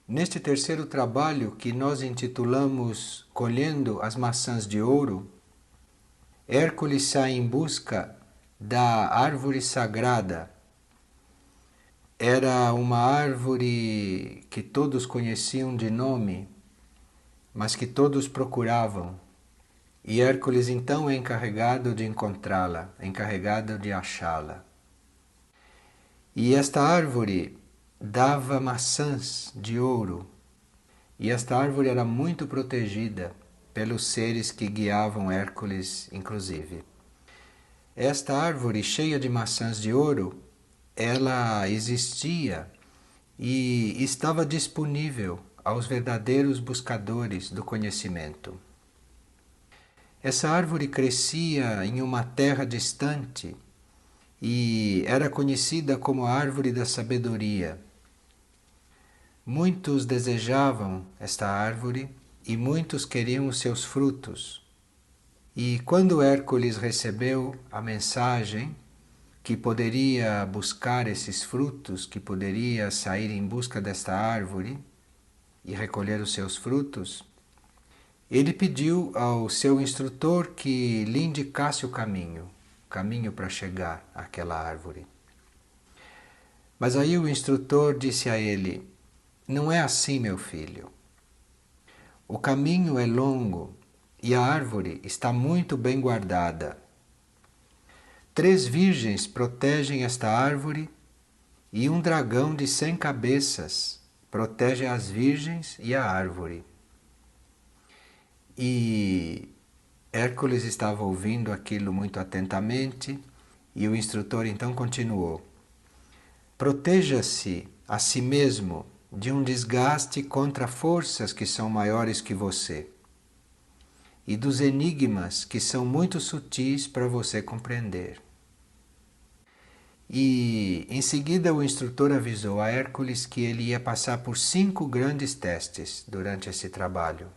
Neste terceiro trabalho, que nós intitulamos Colhendo as Maçãs de Ouro, Hércules sai em busca da árvore sagrada. Era uma árvore que todos conheciam de nome, mas que todos procuravam. E Hércules então é encarregado de encontrá-la, encarregado de achá-la. E esta árvore dava maçãs de ouro, e esta árvore era muito protegida pelos seres que guiavam Hércules, inclusive. Esta árvore cheia de maçãs de ouro, ela existia e estava disponível aos verdadeiros buscadores do conhecimento. Essa árvore crescia em uma terra distante e era conhecida como a árvore da sabedoria. Muitos desejavam esta árvore e muitos queriam os seus frutos. E quando Hércules recebeu a mensagem que poderia buscar esses frutos, que poderia sair em busca desta árvore e recolher os seus frutos, ele pediu ao seu instrutor que lhe indicasse o caminho para chegar àquela árvore. Mas aí o instrutor disse a ele: "Não é assim, meu filho. O caminho é longo e a árvore está muito bem guardada. 3 virgens protegem esta árvore e um dragão de 100 cabeças protege as virgens e a árvore." E Hércules estava ouvindo aquilo muito atentamente e o instrutor então continuou: "Proteja-se a si mesmo de um desgaste contra forças que são maiores que você e dos enigmas que são muito sutis para você compreender." E em seguida o instrutor avisou a Hércules que ele ia passar por 5 grandes testes durante esse trabalho.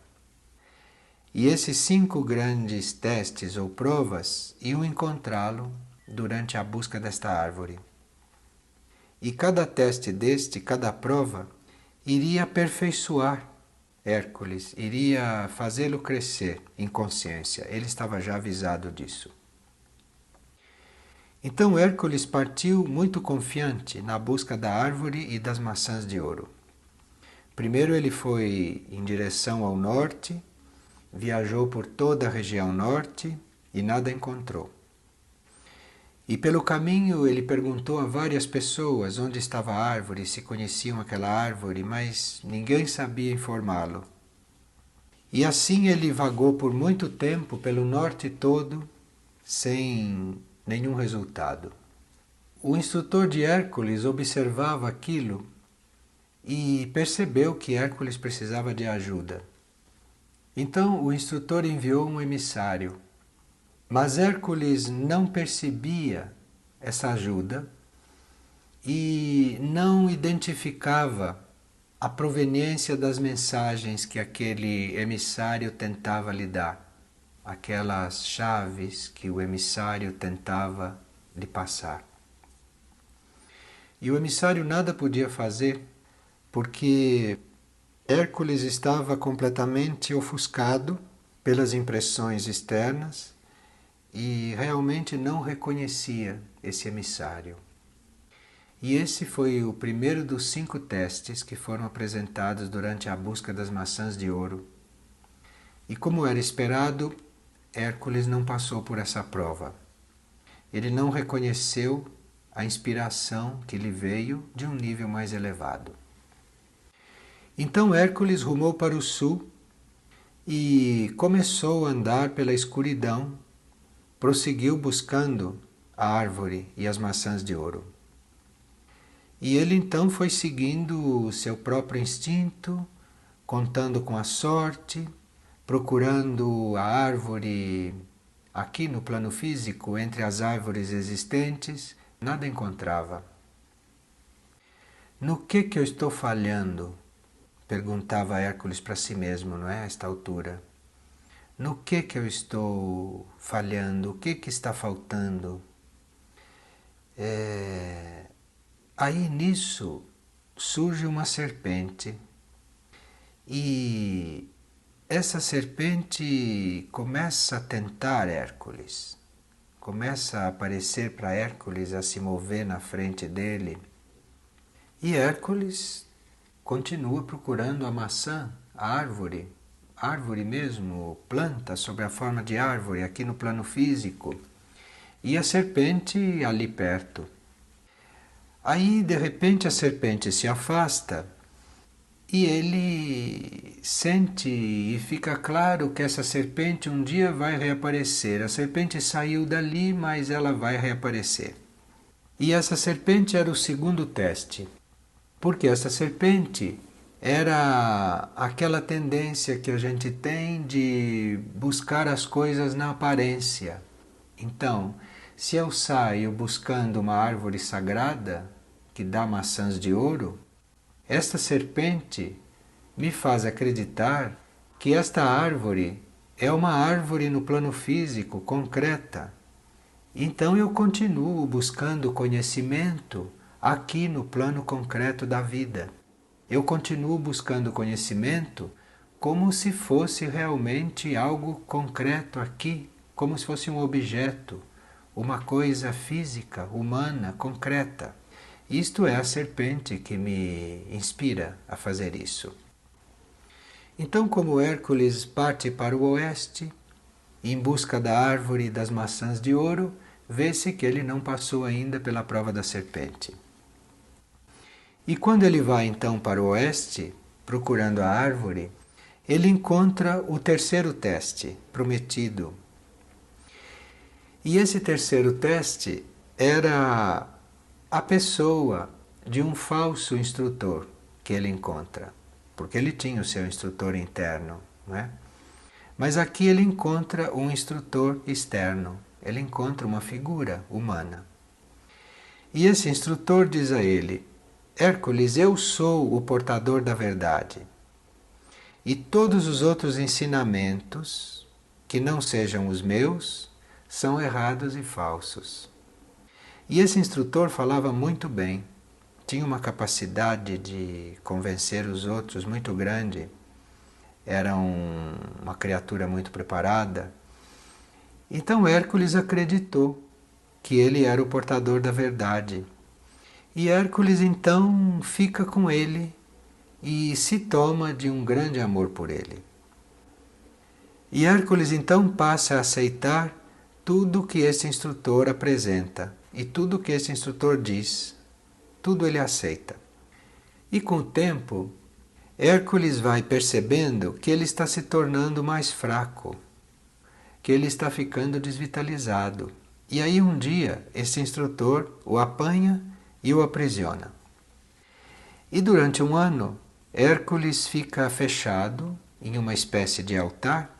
E esses 5 grandes testes ou provas iam encontrá-lo durante a busca desta árvore. E cada teste deste, cada prova, iria aperfeiçoar Hércules, iria fazê-lo crescer em consciência. Ele estava já avisado disso. Então Hércules partiu muito confiante na busca da árvore e das maçãs de ouro. Primeiro ele foi em direção ao norte, viajou por toda a região norte e nada encontrou. E pelo caminho ele perguntou a várias pessoas onde estava a árvore, se conheciam aquela árvore, mas ninguém sabia informá-lo. E assim ele vagou por muito tempo pelo norte todo, sem nenhum resultado. O instrutor de Hércules observava aquilo e percebeu que Hércules precisava de ajuda. Então o instrutor enviou um emissário, mas Hércules não percebia essa ajuda e não identificava a proveniência das mensagens que aquele emissário tentava lhe dar, aquelas chaves que o emissário tentava lhe passar. E o emissário nada podia fazer porque Hércules estava completamente ofuscado pelas impressões externas e realmente não reconhecia esse emissário. E esse foi o primeiro dos 5 testes que foram apresentados durante a busca das maçãs de ouro. E como era esperado, Hércules não passou por essa prova. Ele não reconheceu a inspiração que lhe veio de um nível mais elevado. Então Hércules rumou para o sul e começou a andar pela escuridão, prosseguiu buscando a árvore e as maçãs de ouro. E ele então foi seguindo o seu próprio instinto, contando com a sorte, procurando a árvore aqui no plano físico, entre as árvores existentes, nada encontrava. "No que eu estou falhando?", perguntava Hércules para si mesmo, não é? A esta altura. "No que eu estou falhando? O que está faltando?" Aí nisso surge uma serpente E essa serpente começa a tentar Hércules, começa a aparecer para Hércules, a se mover na frente dele. E Hércules continua procurando a maçã, a árvore mesmo, planta sob a forma de árvore aqui no plano físico, e a serpente ali perto. Aí, de repente, a serpente se afasta e ele sente e fica claro que essa serpente um dia vai reaparecer. A serpente saiu dali, mas ela vai reaparecer. E essa serpente era o segundo teste, porque essa serpente era aquela tendência que a gente tem de buscar as coisas na aparência. Então, se eu saio buscando uma árvore sagrada que dá maçãs de ouro, esta serpente me faz acreditar que esta árvore é uma árvore no plano físico, concreta. Então eu continuo buscando conhecimento aqui no plano concreto da vida. Eu continuo buscando conhecimento como se fosse realmente algo concreto aqui, como se fosse um objeto, uma coisa física, humana, concreta. Isto é a serpente que me inspira a fazer isso. Então, como Hércules parte para o oeste, em busca da árvore das maçãs de ouro, vê-se que ele não passou ainda pela prova da serpente. E quando ele vai então para o oeste, procurando a árvore, ele encontra o terceiro teste prometido. E esse terceiro teste era a pessoa de um falso instrutor que ele encontra, porque ele tinha o seu instrutor interno, não é? Mas aqui ele encontra um instrutor externo, ele encontra uma figura humana. E esse instrutor diz a ele: Hércules, eu sou o portador da verdade. E todos os outros ensinamentos, que não sejam os meus, são errados e falsos. E esse instrutor falava muito bem, tinha uma capacidade de convencer os outros muito grande, era uma criatura muito preparada. Então Hércules acreditou que ele era o portador da verdade. E Hércules então fica com ele e se toma de um grande amor por ele. E Hércules então passa a aceitar tudo que esse instrutor apresenta e tudo que esse instrutor diz, tudo ele aceita. E com o tempo, Hércules vai percebendo que ele está se tornando mais fraco, que ele está ficando desvitalizado. E aí um dia esse instrutor o apanha e o aprisiona. E durante um ano, Hércules fica fechado em uma espécie de altar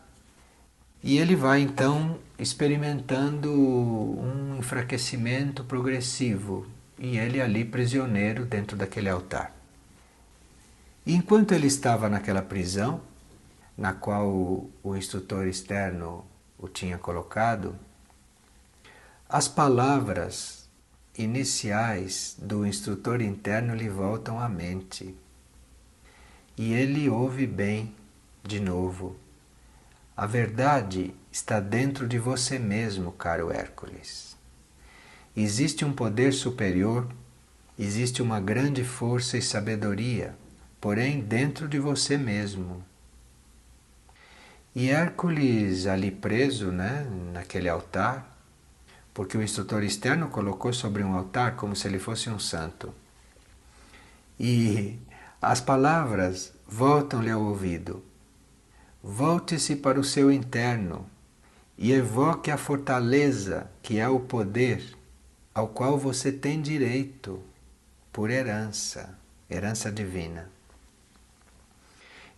e ele vai então experimentando um enfraquecimento progressivo e ele ali prisioneiro dentro daquele altar. E enquanto ele estava naquela prisão, na qual o instrutor externo o tinha colocado, as palavras iniciais do instrutor interno lhe voltam à mente. E ele ouve bem de novo. A verdade está dentro de você mesmo, caro Hércules. Existe um poder superior, existe uma grande força e sabedoria, porém dentro de você mesmo. E Hércules ali preso, naquele altar, porque o instrutor externo colocou sobre um altar como se ele fosse um santo. E as palavras voltam-lhe ao ouvido. Volte-se para o seu interno e evoque a fortaleza que é o poder ao qual você tem direito por herança, herança divina.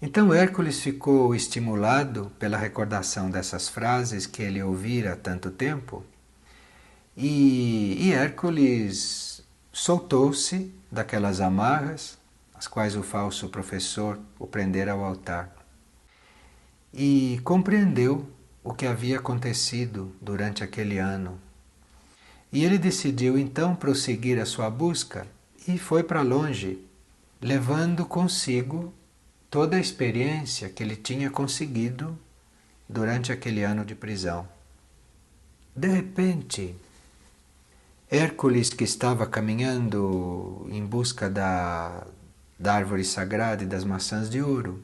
Então Hércules ficou estimulado pela recordação dessas frases que ele ouvira há tanto tempo e Hércules soltou-se daquelas amarras as quais o falso professor o prendera ao altar e compreendeu o que havia acontecido durante aquele ano. E ele decidiu então prosseguir a sua busca e foi para longe, levando consigo toda a experiência que ele tinha conseguido durante aquele ano de prisão. De repente, Hércules, que estava caminhando em busca da árvore sagrada e das maçãs de ouro,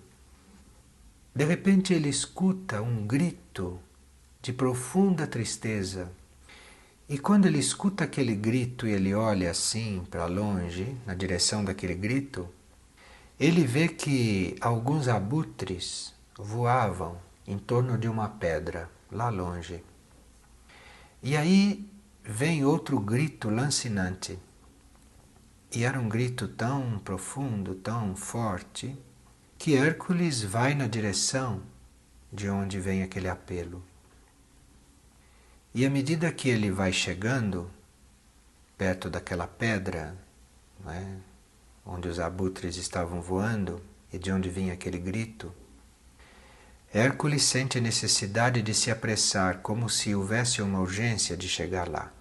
de repente ele escuta um grito de profunda tristeza. E quando ele escuta aquele grito e ele olha assim para longe, na direção daquele grito, ele vê que alguns abutres voavam em torno de uma pedra, lá longe. E aí vem outro grito lancinante. E era um grito tão profundo, tão forte, que Hércules vai na direção de onde vem aquele apelo. E à medida que ele vai chegando perto daquela pedra, né, onde os abutres estavam voando e de onde vinha aquele grito, Hércules sente a necessidade de se apressar, como se houvesse uma urgência de chegar lá.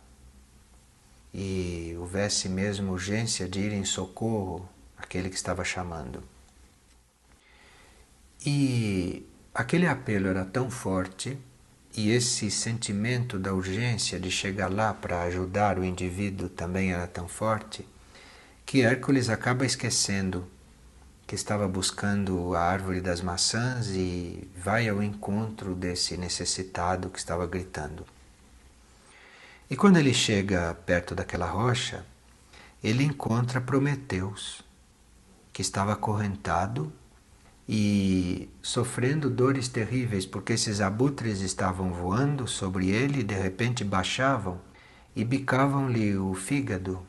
E houvesse mesmo urgência de ir em socorro àquele que estava chamando. E aquele apelo era tão forte, e esse sentimento da urgência de chegar lá para ajudar o indivíduo também era tão forte, que Hércules acaba esquecendo que estava buscando a árvore das maçãs e vai ao encontro desse necessitado que estava gritando. E quando ele chega perto daquela rocha, ele encontra Prometeus, que estava acorrentado e sofrendo dores terríveis, porque esses abutres estavam voando sobre ele e de repente baixavam e bicavam-lhe o fígado.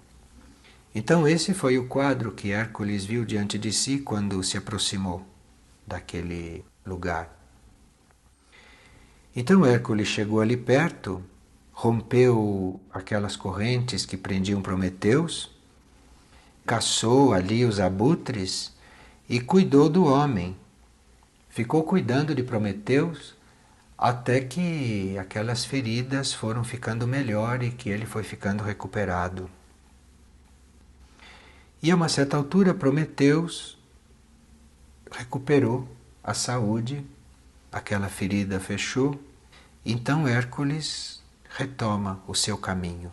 Então esse foi o quadro que Hércules viu diante de si quando se aproximou daquele lugar. Então Hércules chegou ali perto, rompeu aquelas correntes que prendiam Prometeus, caçou ali os abutres e cuidou do homem. Ficou cuidando de Prometeus até que aquelas feridas foram ficando melhor e que ele foi ficando recuperado. E a uma certa altura Prometeus recuperou a saúde, aquela ferida fechou, então Hércules retoma o seu caminho.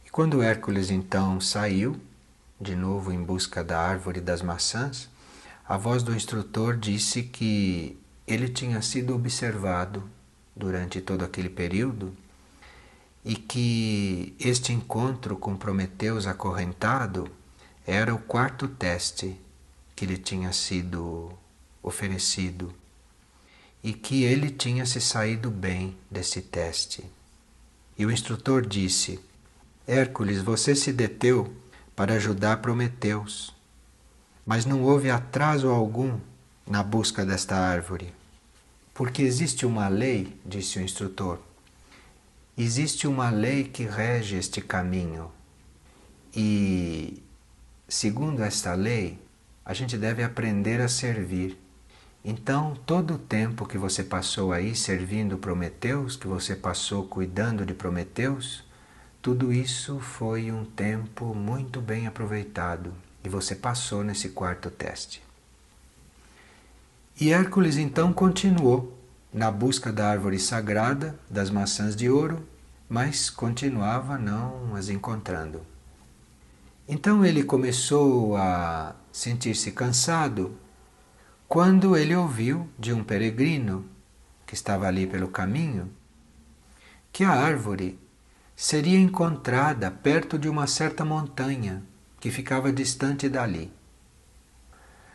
E quando Hércules então saiu, de novo em busca da árvore das maçãs, a voz do instrutor disse que ele tinha sido observado durante todo aquele período e que este encontro com Prometeus acorrentado era o quarto teste que lhe tinha sido oferecido e que ele tinha se saído bem desse teste. E o instrutor disse: Hércules, você se deteu para ajudar Prometeus, mas não houve atraso algum na busca desta árvore, porque existe uma lei, disse o instrutor. Existe uma lei que rege este caminho e, segundo esta lei, a gente deve aprender a servir. Então, todo o tempo que você passou aí servindo Prometeus, que você passou cuidando de Prometeus, tudo isso foi um tempo muito bem aproveitado e você passou nesse quarto teste. E Hércules então continuou na busca da árvore sagrada, das maçãs de ouro, mas continuava não as encontrando. Então ele começou a sentir-se cansado quando ele ouviu de um peregrino que estava ali pelo caminho que a árvore seria encontrada perto de uma certa montanha que ficava distante dali.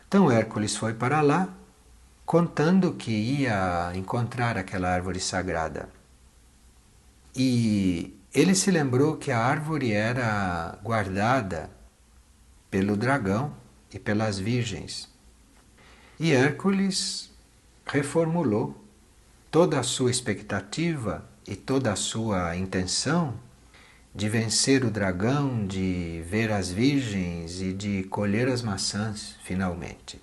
Então Hércules foi para lá, contando que ia encontrar aquela árvore sagrada. E ele se lembrou que a árvore era guardada pelo dragão e pelas virgens. E Hércules reformulou toda a sua expectativa e toda a sua intenção de vencer o dragão, de ver as virgens e de colher as maçãs finalmente.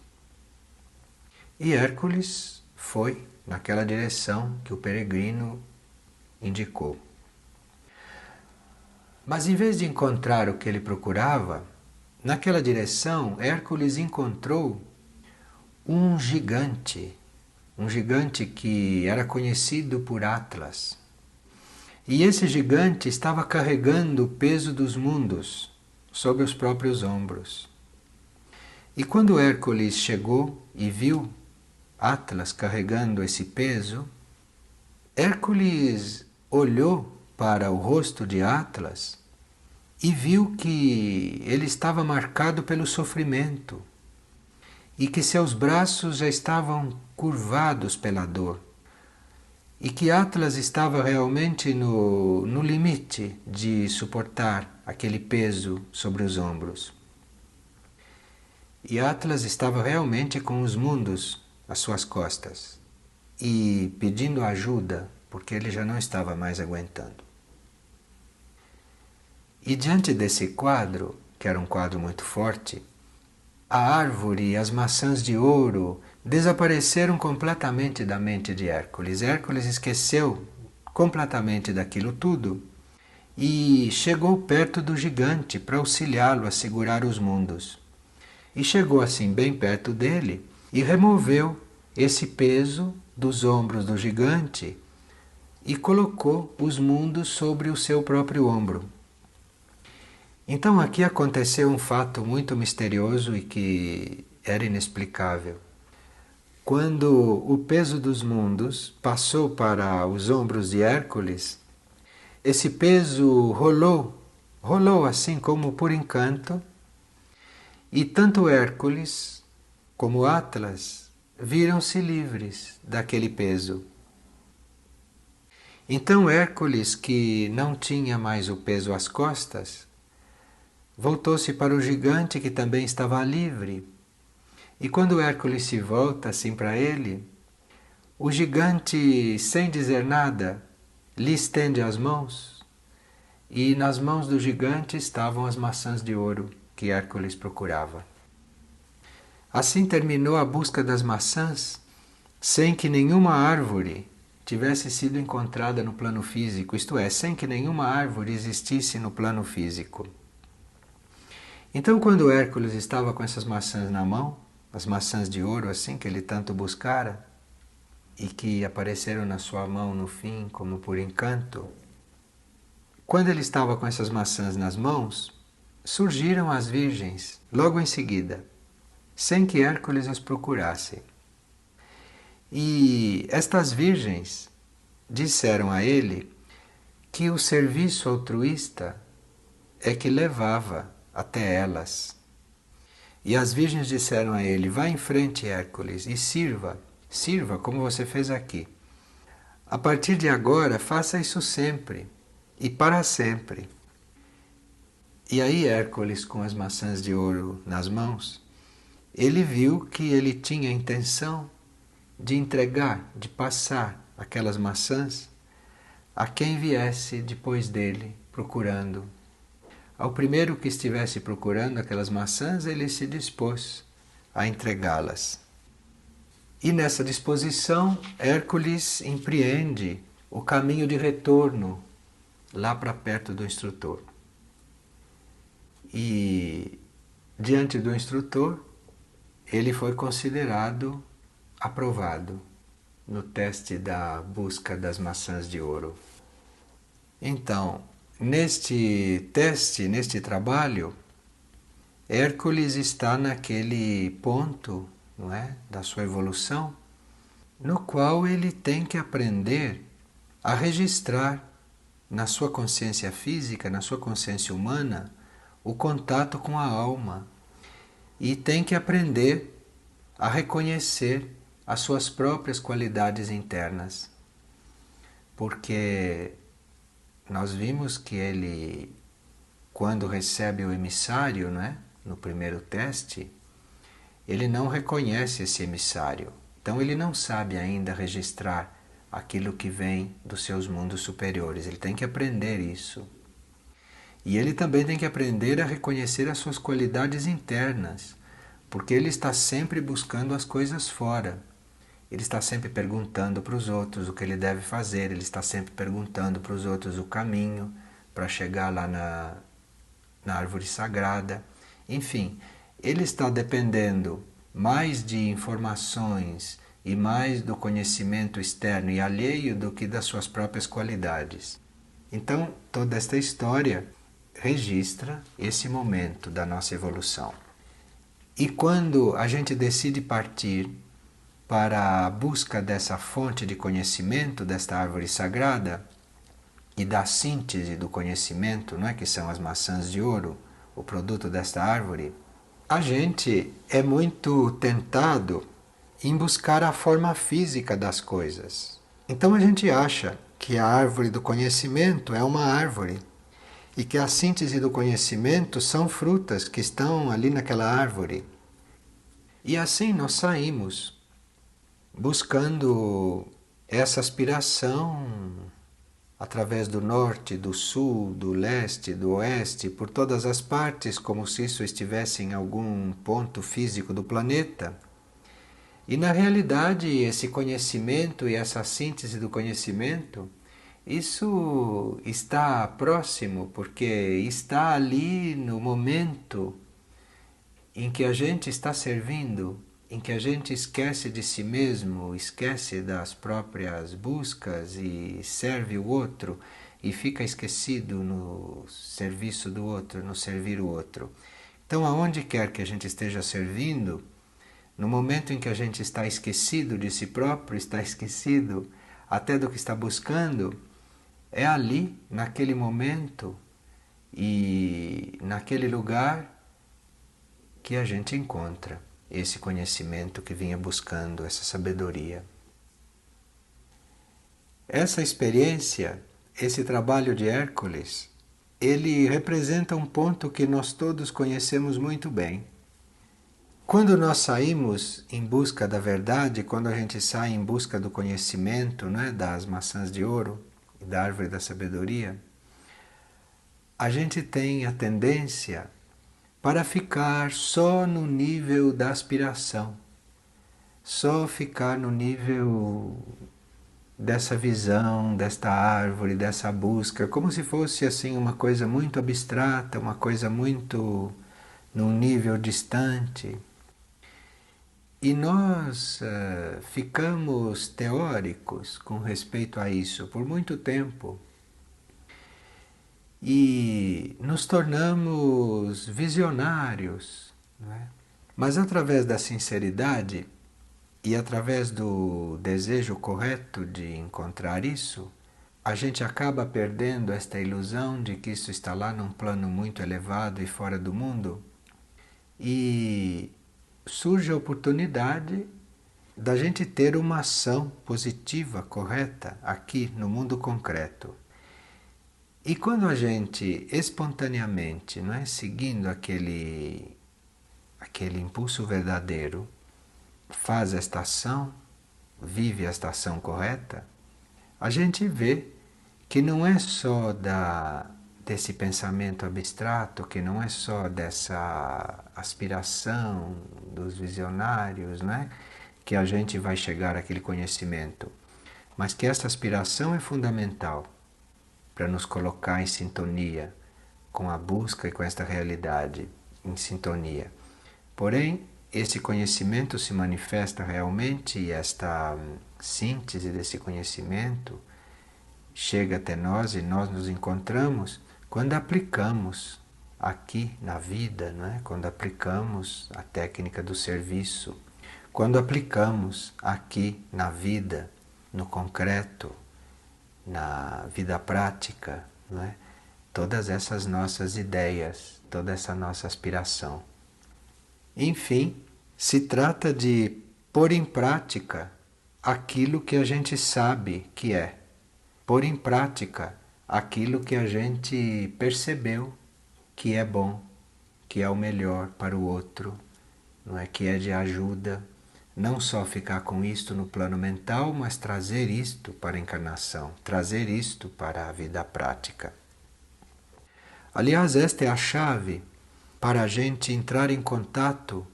E Hércules foi naquela direção que o peregrino indicou. Mas em vez de encontrar o que ele procurava, naquela direção Hércules encontrou um gigante que era conhecido por Atlas. E esse gigante estava carregando o peso dos mundos sobre os próprios ombros. E quando Hércules chegou e viu Atlas carregando esse peso, Hércules olhou para o rosto de Atlas e viu que ele estava marcado pelo sofrimento e que seus braços já estavam curvados pela dor e que Atlas estava realmente no limite de suportar aquele peso sobre os ombros. E Atlas estava realmente com os mundos às suas costas e pedindo ajuda, porque ele já não estava mais aguentando. E diante desse quadro, que era um quadro muito forte, a árvore e as maçãs de ouro desapareceram completamente da mente de Hércules. Hércules esqueceu completamente daquilo tudo e chegou perto do gigante para auxiliá-lo a segurar os mundos. E chegou assim bem perto dele e removeu esse peso dos ombros do gigante e colocou os mundos sobre o seu próprio ombro. Então aqui aconteceu um fato muito misterioso e que era inexplicável. Quando o peso dos mundos passou para os ombros de Hércules, esse peso rolou assim como por encanto, e tanto Hércules como Atlas viram-se livres daquele peso. Então Hércules, que não tinha mais o peso às costas, voltou-se para o gigante que também estava livre. E quando Hércules se volta assim para ele, o gigante, sem dizer nada, lhe estende as mãos, e nas mãos do gigante estavam as maçãs de ouro que Hércules procurava. Assim terminou a busca das maçãs, sem que nenhuma árvore tivesse sido encontrada no plano físico, isto é, sem que nenhuma árvore existisse no plano físico. Então, quando Hércules estava com essas maçãs na mão, as maçãs de ouro assim que ele tanto buscara, e que apareceram na sua mão no fim como por encanto, quando ele estava com essas maçãs nas mãos, surgiram as virgens logo em seguida, sem que Hércules as procurasse. E estas virgens disseram a ele que o serviço altruísta é que levava até elas. E as virgens disseram a ele: vá em frente, Hércules, e sirva como você fez aqui. A partir de agora, faça isso sempre e para sempre. E aí Hércules, com as maçãs de ouro nas mãos, ele viu que ele tinha a intenção de entregar, de passar aquelas maçãs a quem viesse depois dele procurando. Ao primeiro que estivesse procurando aquelas maçãs, ele se dispôs a entregá-las. E nessa disposição, Hércules empreende o caminho de retorno lá para perto do instrutor. E diante do instrutor, ele foi considerado aprovado no teste da busca das maçãs de ouro. Então, neste teste, neste trabalho, Hércules está naquele ponto, não é, da sua evolução, no qual ele tem que aprender a registrar na sua consciência física, na sua consciência humana, o contato com a alma, e tem que aprender a reconhecer as suas próprias qualidades internas. Porque nós vimos que ele, quando recebe o emissário, não é? No primeiro teste, ele não reconhece esse emissário. Então ele não sabe ainda registrar aquilo que vem dos seus mundos superiores. Ele tem que aprender isso. E ele também tem que aprender a reconhecer as suas qualidades internas, porque ele está sempre buscando as coisas fora. Ele está sempre perguntando para os outros o que ele deve fazer, ele está sempre perguntando para os outros o caminho para chegar lá na árvore sagrada. Enfim, ele está dependendo mais de informações e mais do conhecimento externo e alheio do que das suas próprias qualidades. Então, toda esta história registra esse momento da nossa evolução. E quando a gente decide partir para a busca dessa fonte de conhecimento, desta árvore sagrada, e da síntese do conhecimento, não é, que são as maçãs de ouro, o produto desta árvore, a gente é muito tentado em buscar a forma física das coisas. Então a gente acha que a árvore do conhecimento é uma árvore e que a síntese do conhecimento são frutas que estão ali naquela árvore. E assim nós saímos buscando essa aspiração através do norte, do sul, do leste, do oeste, por todas as partes, como se isso estivesse em algum ponto físico do planeta. E na realidade, esse conhecimento e essa síntese do conhecimento, isso está próximo, porque está ali no momento em que a gente está servindo, em que a gente esquece de si mesmo, esquece das próprias buscas e serve o outro e fica esquecido no serviço do outro, no servir o outro. Então, aonde quer que a gente esteja servindo, no momento em que a gente está esquecido de si próprio, está esquecido até do que está buscando, é ali, naquele momento e naquele lugar que a gente encontra esse conhecimento que vinha buscando, essa sabedoria. Essa experiência, esse trabalho de Hércules, ele representa um ponto que nós todos conhecemos muito bem. Quando nós saímos em busca da verdade, quando a gente sai em busca do conhecimento, né, das maçãs de ouro e da árvore da sabedoria, a gente tem a tendência para ficar só no nível da aspiração, só ficar no nível dessa visão, desta árvore, dessa busca, como se fosse assim uma coisa muito abstrata, uma coisa muito num nível distante. E nós ficamos teóricos com respeito a isso por muito tempo. E nos tornamos visionários, não é? Mas através da sinceridade e através do desejo correto de encontrar isso, a gente acaba perdendo esta ilusão de que isso está lá num plano muito elevado e fora do mundo, e surge a oportunidade da gente ter uma ação positiva, correta, aqui no mundo concreto. E quando a gente espontaneamente, não é, seguindo aquele impulso verdadeiro, faz esta ação, vive esta ação correta, a gente vê que não é só desse pensamento abstrato, que não é só dessa aspiração dos visionários, né, que a gente vai chegar àquele conhecimento, mas que essa aspiração é fundamental para nos colocar em sintonia com a busca e com esta realidade, em sintonia. Porém, esse conhecimento se manifesta realmente e esta síntese desse conhecimento chega até nós e nós nos encontramos quando aplicamos aqui na vida, não é? Quando aplicamos a técnica do serviço, quando aplicamos aqui na vida, no concreto, na vida prática, não é? Todas essas nossas ideias, toda essa nossa aspiração. Enfim, se trata de pôr em prática aquilo que a gente sabe que é, pôr em prática aquilo que a gente percebeu que é bom, que é o melhor para o outro, não é, que é de ajuda. Não só ficar com isto no plano mental, mas trazer isto para a encarnação, trazer isto para a vida prática. Aliás, esta é a chave para a gente entrar em contato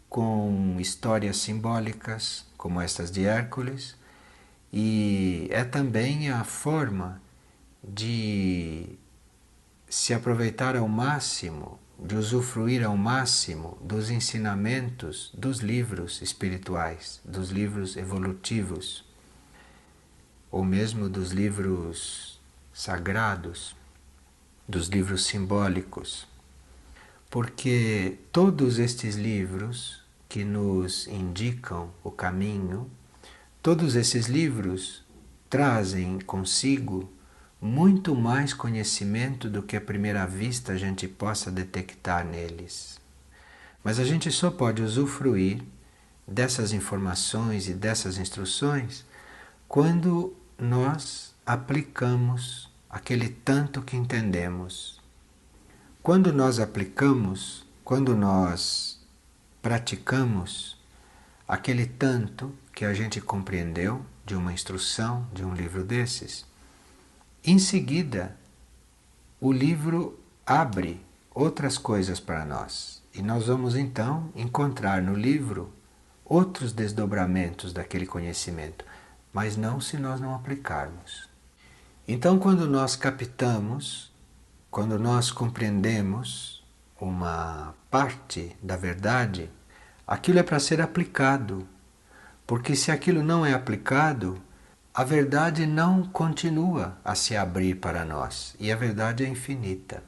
com histórias simbólicas, como estas de Hércules, e é também a forma de se aproveitar ao máximo de usufruir ao máximo dos ensinamentos dos livros espirituais, dos livros evolutivos, ou mesmo dos livros sagrados, dos livros simbólicos. Porque todos estes livros que nos indicam o caminho, todos esses livros trazem consigo muito mais conhecimento do que à primeira vista a gente possa detectar neles. Mas a gente só pode usufruir dessas informações e dessas instruções quando nós aplicamos aquele tanto que entendemos. Quando nós aplicamos, quando nós praticamos aquele tanto que a gente compreendeu de uma instrução, de um livro desses, em seguida o livro abre outras coisas para nós. E nós vamos então encontrar no livro outros desdobramentos daquele conhecimento, mas não se nós não aplicarmos. Então, quando nós captamos, quando nós compreendemos uma parte da verdade, aquilo é para ser aplicado, porque se aquilo não é aplicado, a verdade não continua a se abrir para nós, e a verdade é infinita.